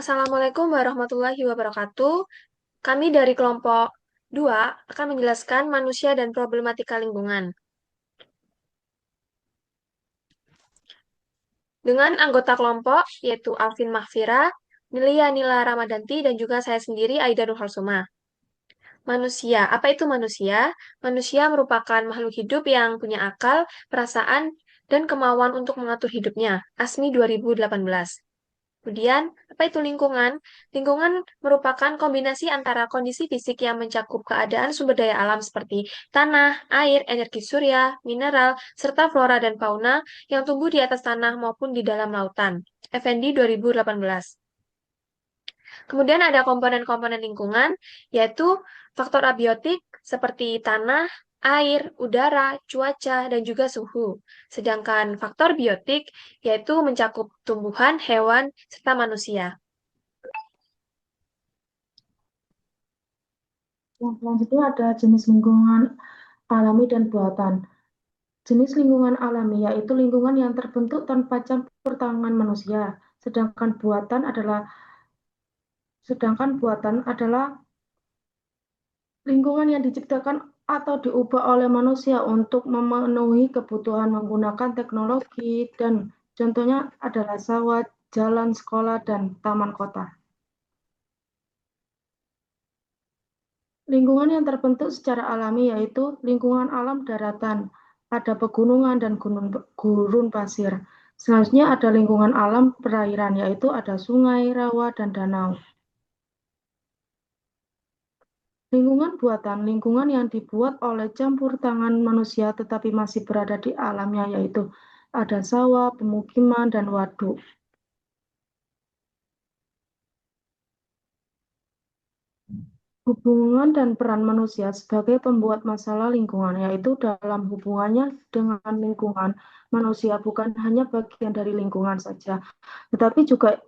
Assalamualaikum warahmatullahi wabarakatuh. Kami dari kelompok 2 akan menjelaskan manusia dan problematika lingkungan. Dengan anggota kelompok yaitu Alvin Mahfira, Nilia Nila Ramadanti, dan juga saya sendiri Aida Nurhalsuma. Manusia, apa itu manusia? Manusia merupakan makhluk hidup yang punya akal, perasaan, dan kemauan untuk mengatur hidupnya. ASMI 2018. Kemudian, apa itu lingkungan? Lingkungan merupakan kombinasi antara kondisi fisik yang mencakup keadaan sumber daya alam seperti tanah, air, energi surya, mineral, serta flora dan fauna yang tumbuh di atas tanah maupun di dalam lautan. FND 2018. Kemudian ada komponen-komponen lingkungan, yaitu faktor abiotik seperti tanah, air, udara, cuaca, dan juga suhu. Sedangkan faktor biotik yaitu mencakup tumbuhan, hewan, serta manusia. Yang selanjutnya ada jenis lingkungan alami dan buatan. Jenis lingkungan alami yaitu lingkungan yang terbentuk tanpa campur tangan manusia, sedangkan buatan adalah lingkungan yang diciptakan atau diubah oleh manusia untuk memenuhi kebutuhan menggunakan teknologi dan contohnya adalah sawah, jalan, sekolah, dan taman kota. Lingkungan yang terbentuk secara alami yaitu lingkungan alam daratan, ada pegunungan dan gurun pasir. Selanjutnya ada lingkungan alam perairan, yaitu ada sungai, rawa, dan danau. Lingkungan buatan, lingkungan yang dibuat oleh campur tangan manusia tetapi masih berada di alamnya, yaitu ada sawah, pemukiman, dan waduk. Hubungan dan peran manusia sebagai pembuat masalah lingkungan, yaitu dalam hubungannya dengan lingkungan, manusia bukan hanya bagian dari lingkungan saja, tetapi juga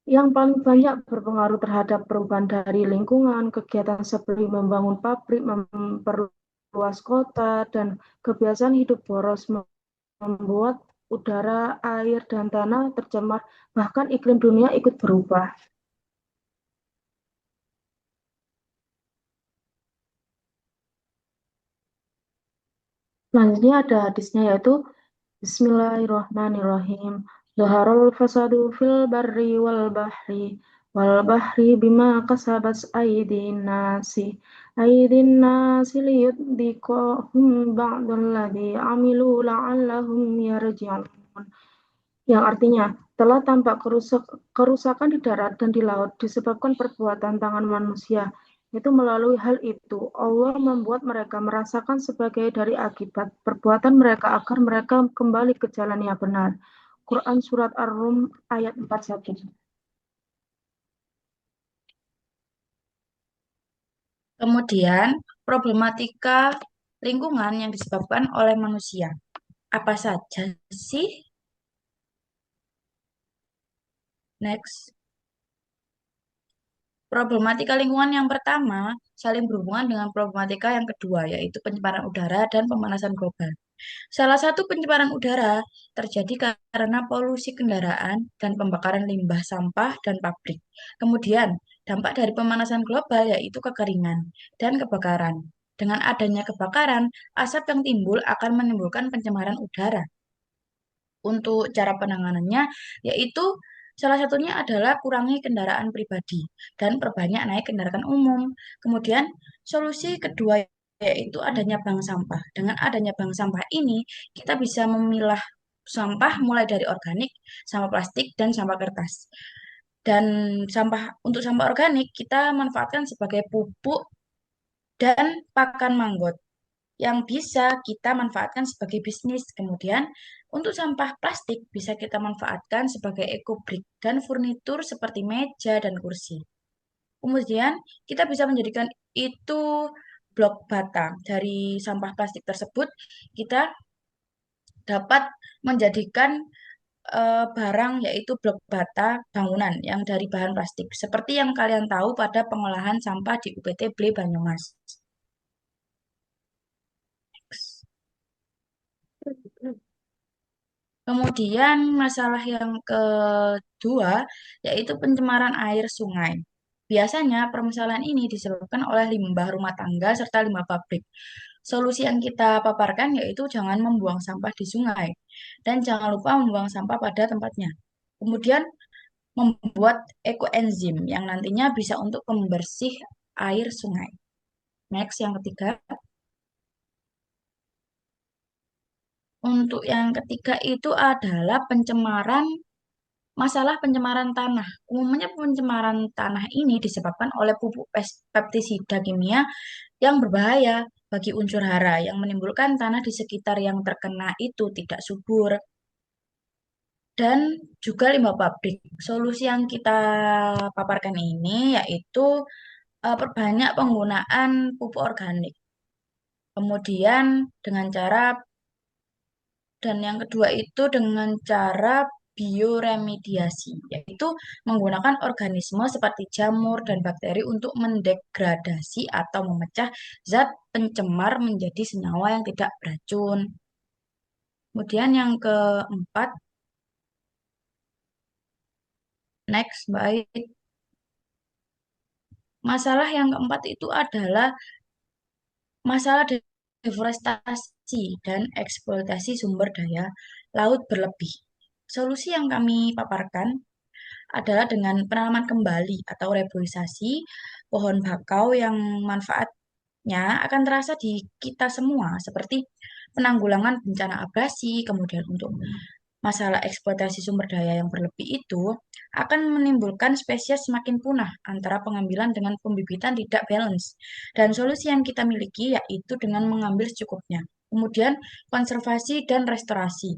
yang paling banyak berpengaruh terhadap perubahan dari lingkungan, kegiatan seperti membangun pabrik, memperluas kota, dan kebiasaan hidup boros membuat udara, air, dan tanah tercemar, bahkan iklim dunia ikut berubah. Selanjutnya ada hadisnya yaitu Bismillahirrahmanirrahim. Zaharul fasadu fil barri wal bahri bima kasabat aydin nasi liyudhiqahum ba'dalladzi amilu la'allahum yarji'un. Yang artinya telah tampak kerusakan di darat dan di laut disebabkan perbuatan tangan manusia. Itu melalui hal itu, Allah membuat mereka merasakan sebagai dari akibat perbuatan mereka agar mereka kembali ke jalan yang benar. Quran Surat Ar-Rum ayat 41. Kemudian, problematika lingkungan yang disebabkan oleh manusia. Apa saja sih? Next. Problematika lingkungan yang pertama saling berhubungan dengan problematika yang kedua, yaitu pencemaran udara dan pemanasan global. Salah satu pencemaran udara terjadi karena polusi kendaraan dan pembakaran limbah sampah dan pabrik. Kemudian, dampak dari pemanasan global yaitu kekeringan dan kebakaran. Dengan adanya kebakaran, asap yang timbul akan menimbulkan pencemaran udara. Untuk cara penanganannya, yaitu salah satunya adalah kurangi kendaraan pribadi dan perbanyak naik kendaraan umum. Kemudian, solusi kedua yaitu adanya bank sampah. Dengan adanya bank sampah ini, kita bisa memilah sampah mulai dari organik, sampah plastik, dan sampah kertas. Dan untuk sampah organik kita manfaatkan sebagai pupuk dan pakan manggot yang bisa kita manfaatkan sebagai bisnis. Kemudian, untuk sampah plastik bisa kita manfaatkan sebagai ekobrik dan furnitur seperti meja dan kursi. Kemudian, kita bisa menjadikan itu blok bata. Dari sampah plastik tersebut, kita dapat menjadikan barang yaitu blok bata bangunan yang dari bahan plastik. Seperti yang kalian tahu pada pengolahan sampah di UPT Ble Banyumas. Kemudian masalah yang kedua yaitu pencemaran air sungai. Biasanya permasalahan ini disebabkan oleh limbah rumah tangga serta limbah pabrik. Solusi yang kita paparkan yaitu jangan membuang sampah di sungai dan jangan lupa membuang sampah pada tempatnya. Kemudian membuat ekoenzim yang nantinya bisa untuk pembersih air sungai. Next, yang ketiga. Untuk yang ketiga itu adalah masalah pencemaran tanah. Umumnya pencemaran tanah ini disebabkan oleh pupuk pestisida kimia yang berbahaya bagi unsur hara yang menimbulkan tanah di sekitar yang terkena itu tidak subur dan juga limbah pabrik. Solusi yang kita paparkan ini yaitu perbanyak penggunaan pupuk organik. Kemudian dengan cara Dan yang kedua itu dengan cara bioremediasi, yaitu menggunakan organisme seperti jamur dan bakteri untuk mendegradasi atau memecah zat pencemar menjadi senyawa yang tidak beracun. Kemudian yang keempat, next, baik. Masalah yang keempat itu adalah masalah deforestasi dan eksploitasi sumber daya laut berlebih. Solusi yang kami paparkan adalah dengan penanaman kembali atau reboisasi pohon bakau yang manfaatnya akan terasa di kita semua, seperti penanggulangan bencana abrasi, kemudian untuk masalah eksploitasi sumber daya yang berlebih itu akan menimbulkan spesies semakin punah antara pengambilan dengan pembibitan tidak balance. Dan solusi yang kita miliki yaitu dengan mengambil secukupnya. Kemudian konservasi dan restorasi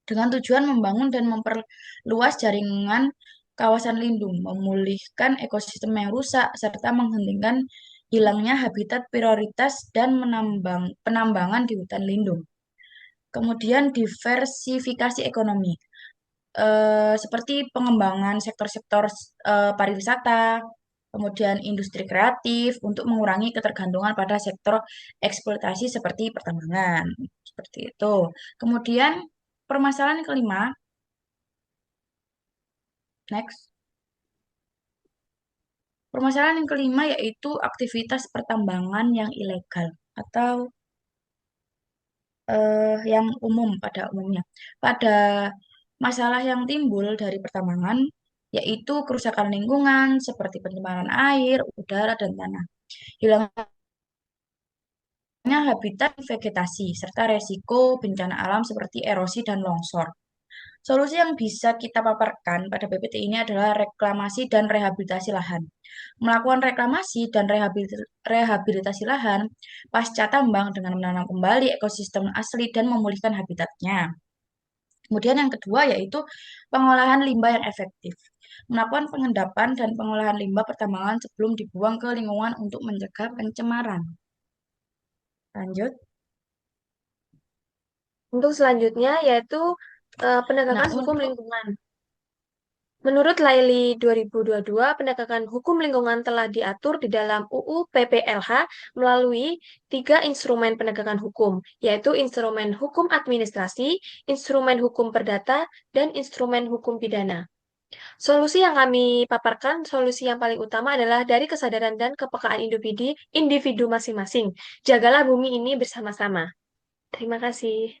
dengan tujuan membangun dan memperluas jaringan kawasan lindung, memulihkan ekosistem yang rusak, serta menghentikan hilangnya habitat prioritas dan penambangan di hutan lindung. Kemudian diversifikasi ekonomi, seperti pengembangan sektor-sektor pariwisata, kemudian industri kreatif untuk mengurangi ketergantungan pada sektor eksploitasi seperti pertambangan. Seperti itu. Kemudian permasalahan kelima, next. Permasalahan yang kelima yaitu aktivitas pertambangan yang ilegal atau yang umum pada umumnya. Pada masalah yang timbul dari pertambangan yaitu kerusakan lingkungan seperti pencemaran air, udara, dan tanah. Hilangnya habitat vegetasi serta resiko bencana alam seperti erosi dan longsor. Solusi yang bisa kita paparkan pada PPT ini adalah reklamasi dan rehabilitasi lahan. Melakukan reklamasi dan rehabilitasi lahan pasca tambang dengan menanam kembali ekosistem asli dan memulihkan habitatnya. Kemudian yang kedua yaitu pengolahan limbah yang efektif. Melakukan pengendapan dan pengolahan limbah pertambangan sebelum dibuang ke lingkungan untuk mencegah pencemaran. Lanjut. Untuk selanjutnya yaitu Nah, penegakan hukum untuk lingkungan. Menurut Laili 2022, penegakan hukum lingkungan telah diatur di dalam UU PPLH melalui tiga instrumen penegakan hukum, yaitu instrumen hukum administrasi, instrumen hukum perdata, dan instrumen hukum pidana. Solusi yang kami paparkan, solusi yang paling utama adalah dari kesadaran dan kepekaan individu masing-masing. Jagalah bumi ini bersama-sama. Terima kasih.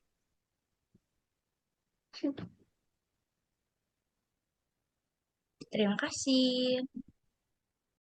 terima kasih.